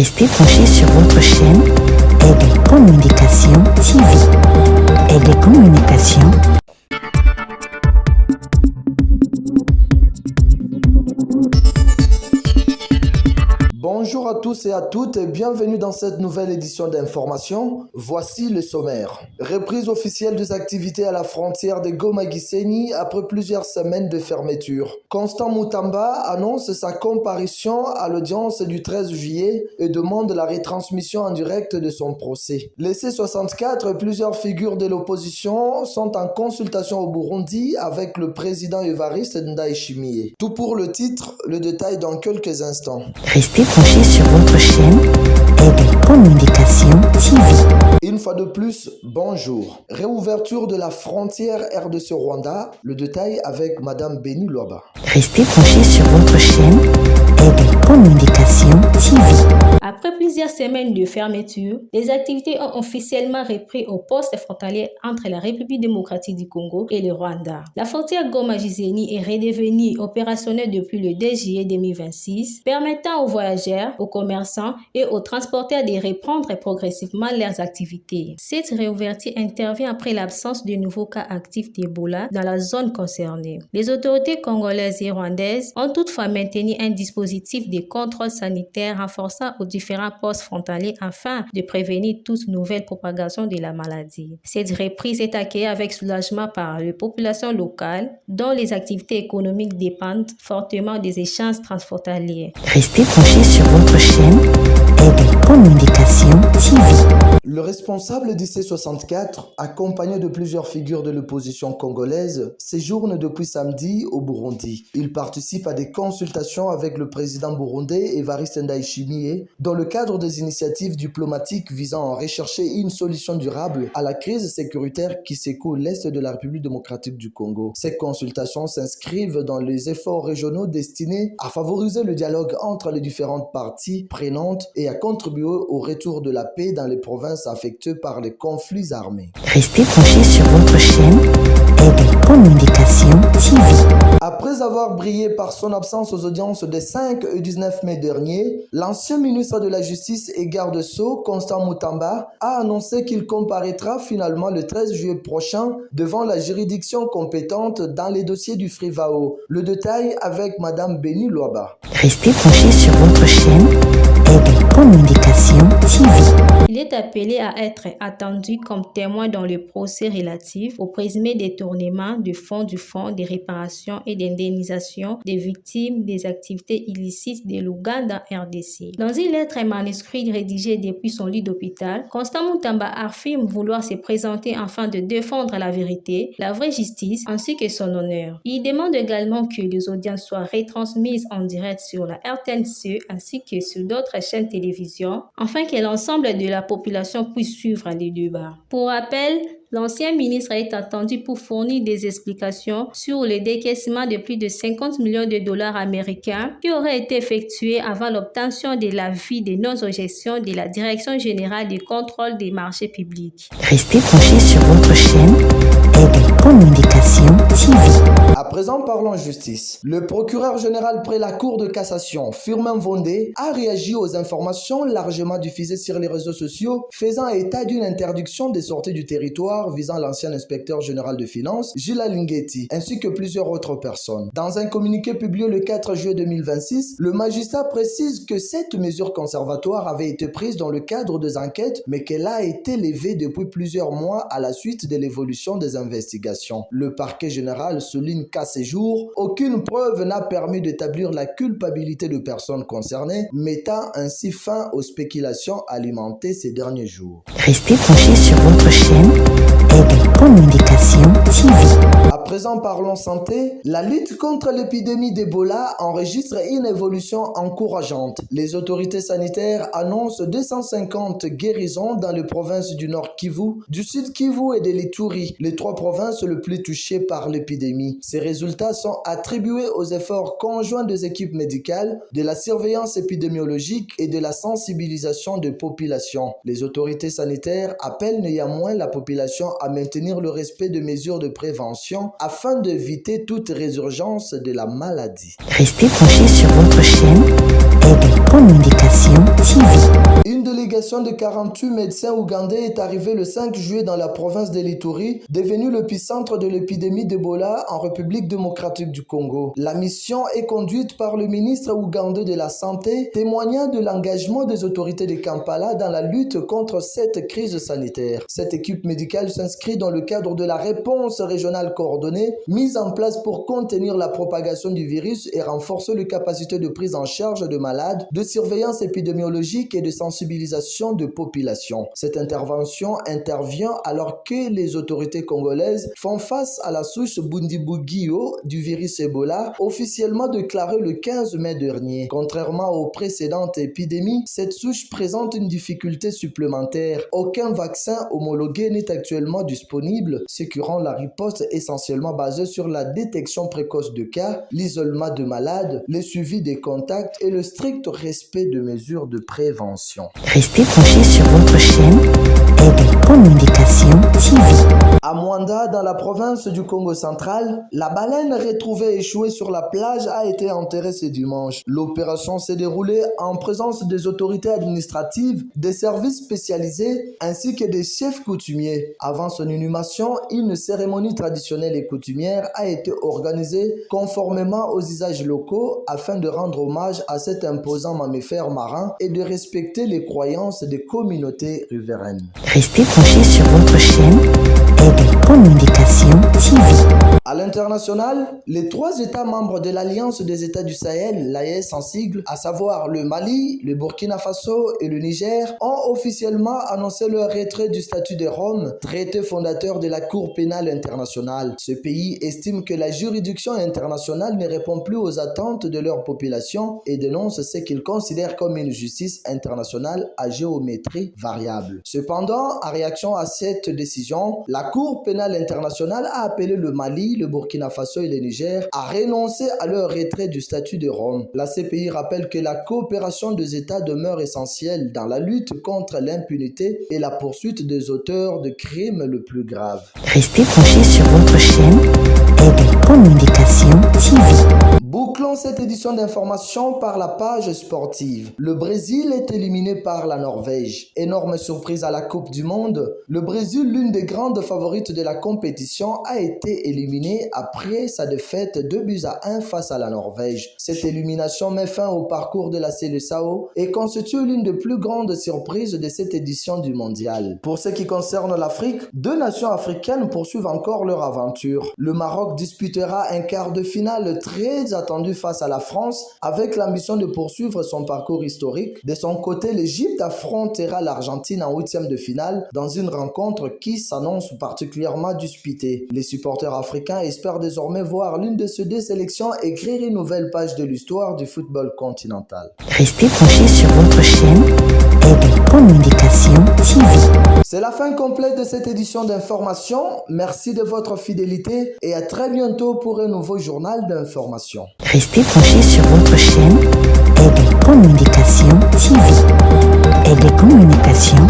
Restez branchés sur votre chaîne Aigle Communication TV. Aigle Communication. Bonjour à tous et à toutes et bienvenue dans cette nouvelle édition d'information. Voici le sommaire. Reprise officielle des activités à la frontière de Goma-Gisenyi après plusieurs semaines de fermeture. Constant Mutamba annonce sa comparution à l'audience du 13 juillet et demande la retransmission en direct de son procès. Les C64 et plusieurs figures de l'opposition sont en consultation au Burundi avec le président Evariste Ndayishimiye. Tout pour le titre, le détail dans quelques instants. Restez branchés sur votre chaîne Aigle Communication TV. Une fois de plus, bonjour. Réouverture de la frontière RDC-Rwanda, le détail avec Madame Béni Loaba. Restez branchés sur votre chaîne Aigle Communication TV. Après plusieurs semaines de fermeture, les activités ont officiellement repris au poste frontalier entre la République démocratique du Congo et le Rwanda. La frontière Goma-Gisenyi est redevenue opérationnelle depuis le 2 juillet 2026, permettant aux voyageurs, aux commerçants et aux transporteurs de reprendre progressivement leurs activités. Cette réouverture intervient après l'absence de nouveaux cas actifs d'Ebola dans la zone concernée. Les autorités congolaises et rwandaises ont toutefois maintenu un dispositif de contrôle sanitaire renforçant aux différents postes frontaliers afin de prévenir toute nouvelle propagation de la maladie. Cette reprise est accueillie avec soulagement par les populations locales dont les activités économiques dépendent fortement des échanges transfrontaliers. Restez branchés sur votre chaîne Aigle Communication TV. Le responsable du C64, accompagné de plusieurs figures de l'opposition congolaise, séjourne depuis samedi au Burundi. Il participe à des consultations avec le président burundais Evariste Ndayishimiye dans le cadre des initiatives diplomatiques visant à rechercher une solution durable à la crise sécuritaire qui secoue l'Est de la République démocratique du Congo. Ces consultations s'inscrivent dans les efforts régionaux destinés à favoriser le dialogue entre les différentes parties prenantes et à contribuer au retour de la paix dans les provinces affectées par les conflits armés. Restez branchés sur votre chaîne Aigle Communication TV. Après avoir brillé par son absence aux audiences des 5 et 19 mai dernier, l'ancien ministre de la Justice et garde-sceaux, Constant Mutamba, a annoncé qu'il comparaîtra finalement le 13 juillet prochain devant la juridiction compétente dans les dossiers du Frivao. Le détail avec Madame Béni Loaba. Restez branchés sur votre chaîne Aigle Communication TV. Il est appelé à être attendu comme témoin dans le procès relatif au présumé détournement de fonds du Fonds de réparation et d'indemnisation des victimes des activités illicites de l'Ouganda RDC. Dans une lettre manuscrite rédigée depuis son lit d'hôpital, Constant Mutamba affirme vouloir se présenter afin de défendre la vérité, la vraie justice ainsi que son honneur. Il demande également que les audiences soient retransmises en direct sur la RTNC ainsi que sur d'autres chaînes télévision afin que l'ensemble de la population puisse suivre les débats. Pour rappel, l'ancien ministre est attendu pour fournir des explications sur le décaissement de plus de 50 millions de dollars américains qui auraient été effectués avant l'obtention de l'avis de non-objection de la Direction générale du contrôle des marchés publics. Restez branchés sur votre chaîne Aigle Communication TV. À présent, parlons justice. Le procureur général près la Cour de cassation, Firmin Vondé, a réagi aux informations largement diffusées sur les réseaux sociaux faisant état d'une interdiction des sorties du territoire visant l'ancien inspecteur général de finances, Gilles Alinguetti, ainsi que plusieurs autres personnes. Dans un communiqué publié le 4 juillet 2026, le magistrat précise que cette mesure conservatoire avait été prise dans le cadre des enquêtes, mais qu'elle a été levée depuis plusieurs mois à la suite de l'évolution des investigations. Le parquet général souligne qu'à ce jour, aucune preuve n'a permis d'établir la culpabilité de personnes concernées, mettant ainsi fin aux spéculations alimentées ces derniers jours. Restez branchés sur votre chaîne Aigle Communication TV. À présent, parlons santé. La lutte contre l'épidémie d'Ebola enregistre une évolution encourageante. Les autorités sanitaires annoncent 250 guérisons dans les provinces du Nord Kivu, du Sud Kivu et de l'Ituri, les trois provinces les plus touchées par l'épidémie. Ces résultats sont attribués aux efforts conjoints des équipes médicales, de la surveillance épidémiologique et de la sensibilisation des populations. Les autorités sanitaires appellent néanmoins la population à maintenir le respect des mesures de prévention afin d'éviter toute résurgence de la maladie. Restez branchés sur votre chaîne Aigle Communication TV. délégation de 48 médecins ougandais est arrivée le 5 juillet dans la province de l'Ituri, devenue l'épicentre de l'épidémie d'Ebola en République démocratique du Congo. La mission est conduite par le ministre ougandais de la Santé, témoignant de l'engagement des autorités de Kampala dans la lutte contre cette crise sanitaire. Cette équipe médicale s'inscrit dans le cadre de la réponse régionale coordonnée mise en place pour contenir la propagation du virus et renforcer les capacités de prise en charge de malades, de surveillance épidémiologique et de sensibilisation de population. Cette intervention intervient alors que les autorités congolaises font face à la souche Bundibugyo du virus Ebola, officiellement déclarée le 15 mai dernier. Contrairement aux précédentes épidémies, cette souche présente une difficulté supplémentaire. Aucun vaccin homologué n'est actuellement disponible, ce qui rend la riposte essentiellement basée sur la détection précoce de cas, l'isolement de malades, le suivi des contacts et le strict respect de mesures de prévention. Restez branchés sur votre chaîne Aigle Communication TV. À Mwanda, dans la province du Congo central, la baleine retrouvée échouée sur la plage a été enterrée ce dimanche. L'opération s'est déroulée en présence des autorités administratives, des services spécialisés ainsi que des chefs coutumiers. Avant son inhumation, une cérémonie traditionnelle et coutumière a été organisée conformément aux usages locaux afin de rendre hommage à cet imposant mammifère marin et de respecter les croyances des communautés riveraines. Restez branchés sur votre chaîne Aigle Communication TV. À l'international, les 3 États membres de l'Alliance des États du Sahel, l'AES en sigle, à savoir le Mali, le Burkina Faso et le Niger, ont officiellement annoncé leur retrait du statut de Rome, traité fondateur de la Cour pénale internationale. Ce pays estime que la juridiction internationale ne répond plus aux attentes de leur population et dénonce ce qu'il considère comme une justice internationale à géométrie variable. Cependant, en réaction à cette décision, la Cour pénale internationale a appelé le Mali, le Burkina Faso et le Niger à renoncer à leur retrait du statut de Rome. La CPI rappelle que la coopération des États demeure essentielle dans la lutte contre l'impunité et la poursuite des auteurs de crimes les plus graves. Restez branchés sur votre chaîne Aigle Communication TV. Bouclons cette édition d'information par la page sportive. Le Brésil est éliminé par la Norvège. Énorme surprise à la Coupe du Monde. Le Brésil, l'une des grandes favorites de la compétition, a été éliminé après sa défaite 2-1 face à la Norvège. Cette élimination met fin au parcours de la Seleção et constitue l'une des plus grandes surprises de cette édition du mondial. Pour ce qui concerne l'Afrique, 2 nations africaines poursuivent encore leur aventure. Le Maroc disputera un quart de finale très attendu face à la France avec l'ambition de poursuivre son parcours historique. De son côté, l'Égypte affrontera l'Argentine en 8e de finale dans une rencontre qui s'annonce particulièrement disputée. Les supporters africains espèrent désormais voir l'une de ces 2 sélections écrire une nouvelle page de l'histoire du football continental. Restez branchés sur votre chaîne Aigle Communication TV. C'est la fin complète de cette édition d'information. Merci de votre fidélité et à très bientôt pour un nouveau journal d'information. Restez branchés sur votre chaîne Aigle Communication TV. Aigle Communication